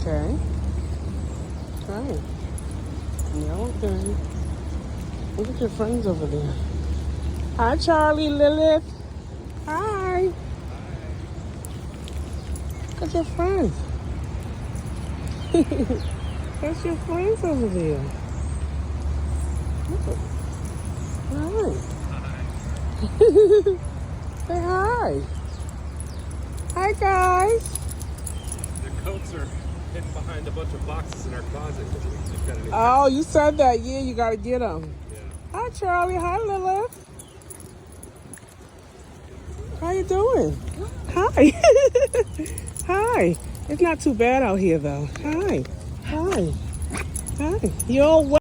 Okay. Right. Yeah, okay. Look at your friends over there. Hi, Charlie, Lilith. Hi. Look at your friends. That's your friends over there. Look. Hi. Say hi. Hi, guys. The coats are hidden behind a bunch of boxes in our closet. We've got a new Oh, you said that. Yeah, you got to get them. Yeah. Hi, Charlie. Hi, Lilith. How you doing? Hi. Hi. It's not too bad out here, though. Hi. Hi. Hi. You all well?